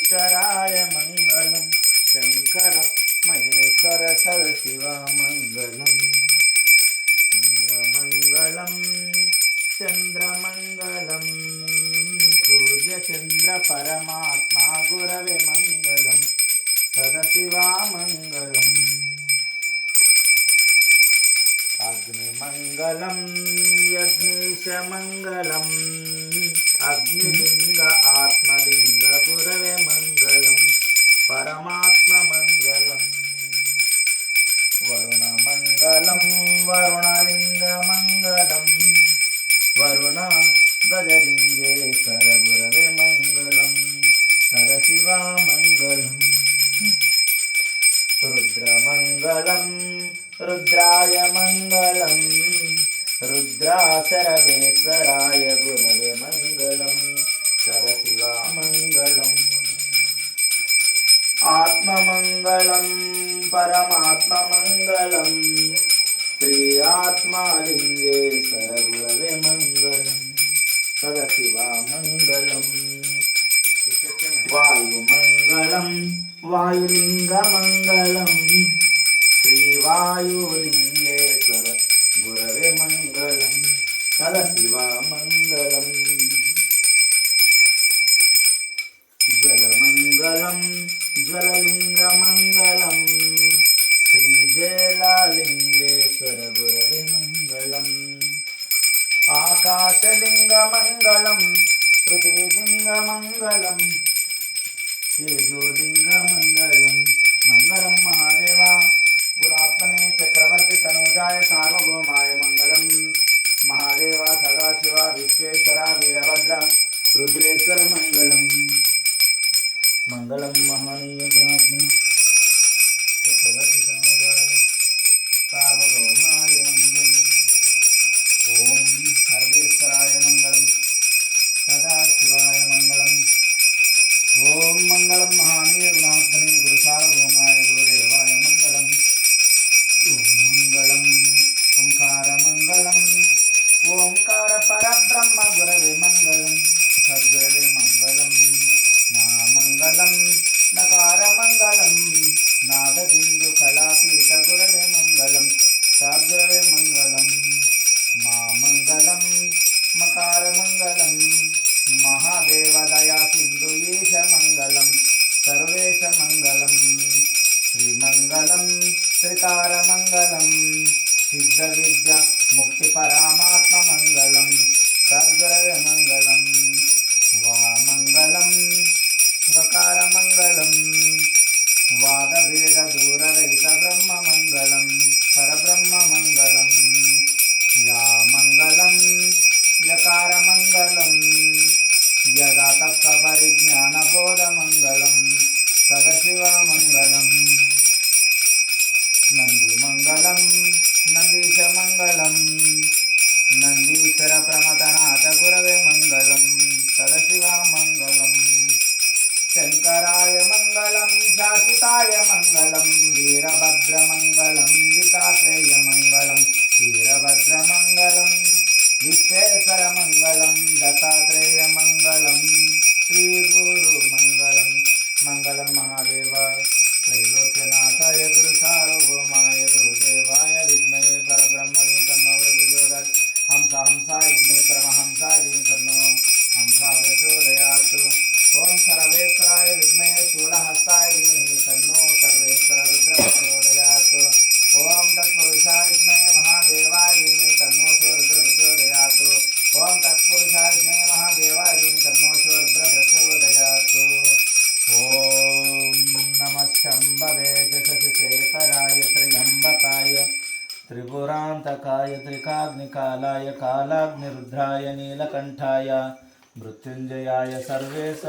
विघ्नेश्वराय मङ्गलं शङ्कर महेश्वर सदाशिवमङ्गलम् इन्द्रमङ्गलं चन्द्रमङ्गलं सूर्यचन्द्रपरमात्मा गुरवे मङ्गलं सदाशिवमङ्गलम् अग्निमङ्गलं यज्ञेशमङ्गलम् अग्निलिङ्ग आत्मलिङ्ग गुरवे मङ्गलं परमात्ममङ्गलम् वरुणमङ्गलं वरुणलिङ्गमङ्गलं वरुण गजलिङ्गेश्वर गुरवे मङ्गलं सदाशिवमङ्गलम् रुद्रमङ्गलं रुद्राय मङ्गलं रुद्रासर्वेश्वराय गुरवे मङ्गलं सदाशिवमङ्गलम् आत्ममङ्गलं परमात्ममङ्गलं श्री आत्मालिङ्गेश्वर गुरवे मङ्गलं सदाशिवमङ्गलम् वायुमङ्गलं वायुलिङ्गमङ्गलं श्रीवायुलिङ्गेश्वर गुरवे मङ्गलं सदाशिवमङ्गलम् जलमङ्गलं ज्वललिङ्गमङ्गलं श्रीजललिङ्गेश्वर गुरवे मङ्गलम् आकाशलिङ्गमङ्गलं पृथ्वीलिङ्गमङ्गलं तेजोलिङ्गमङ्गलं मङ्गलं महादेवा गुरात्मने चक्रवर्ती तनुजाय सार्वभौमाय मङ्गलं महादेवा सदाशिवा विश्वेश्वरा वीरभद्र रुद्रेश्वर मङ्गलम् मङ्गलं महनीय गुणात्मने चक्रवर्ती तनुजाय सार्वभौमाय मङ्गलम् ओम सर्वेश्वराय मङ्गलं सदाशिवाय मङ्गलम् ओम मंगलम महानीय गुणात्मने गुरु सार्वभौमाय गुरुदेवाय मंगलम ओम मंगलम ओंकार मंगलम ओंकार परब्रह्म गुरवे मंगलम सद्गुरवे मंगलम ना मंगलम नकार मंगलम नाद बिंदु कलातीत गुरवे मंगलम सद्गुरवे मंगलम मा मंगलम मकार मंगलम महादेव दया सिंधु ईश मंगलम सर्वेश मंगलम श्रीमंगलम त्रिकार मंगलम सिद्ध विद्या मुक्ति परामात्म मंगलम सद्गुरवे मंगलम वा मंगलम वकार मंगलम वाद वेद दूर रहित ब्रह्म मंगलम परब्रह्म मंगलम या मंगलम यकार मंगलम यदा तत्व परिज्ञान बोध मंगलम सदाशिवमंगलम नंदी मंगलम नंदीश मंगलम नंदीश्वर प्रमथनाथ गुरवे मंगलम सदाशिवमंगलम शंकराय मंगलम शाश्वताय मंगलम वीरभद्र मंगलम गीतात्रेय मंगलम वीरभद्र मंगलम विश्वेश्वर मंगलम दत्तात्रेय मंगलम श्री गुरु मंगलम मंगलम महादेव त्रैलोक्यनाथाय गुरु सार्वभौमाय गुरुदेवाय विद्महे परब्रह्मणे तन्नो प्रचोदयात् हंसा विद्महे परमहंसाय तन्नो हंसा प्रचोदयात् ओम सर्वेश्वराय विद्महे शूलहस्ताय धीमहि तन्नो सर्वेश्वर रुद्र प्रचोदयात् ओम तत्पुरुषाय विद्महे महादेवाय धीमहि तन्नो रुद्र प्रचोदयात् ओम तत्पुरुषाय विद्महे महादेवाय धीमहि तन्नो रुद्र प्रचोदयात् ओम नमः शंभवे शशिशेखराय त्र्यंबकाय त्रिपुरांतकाय त्रिकाग्निकालाय कालाग्निरुद्राय नीलकंठाय मृत्युंजयाय सर्वेश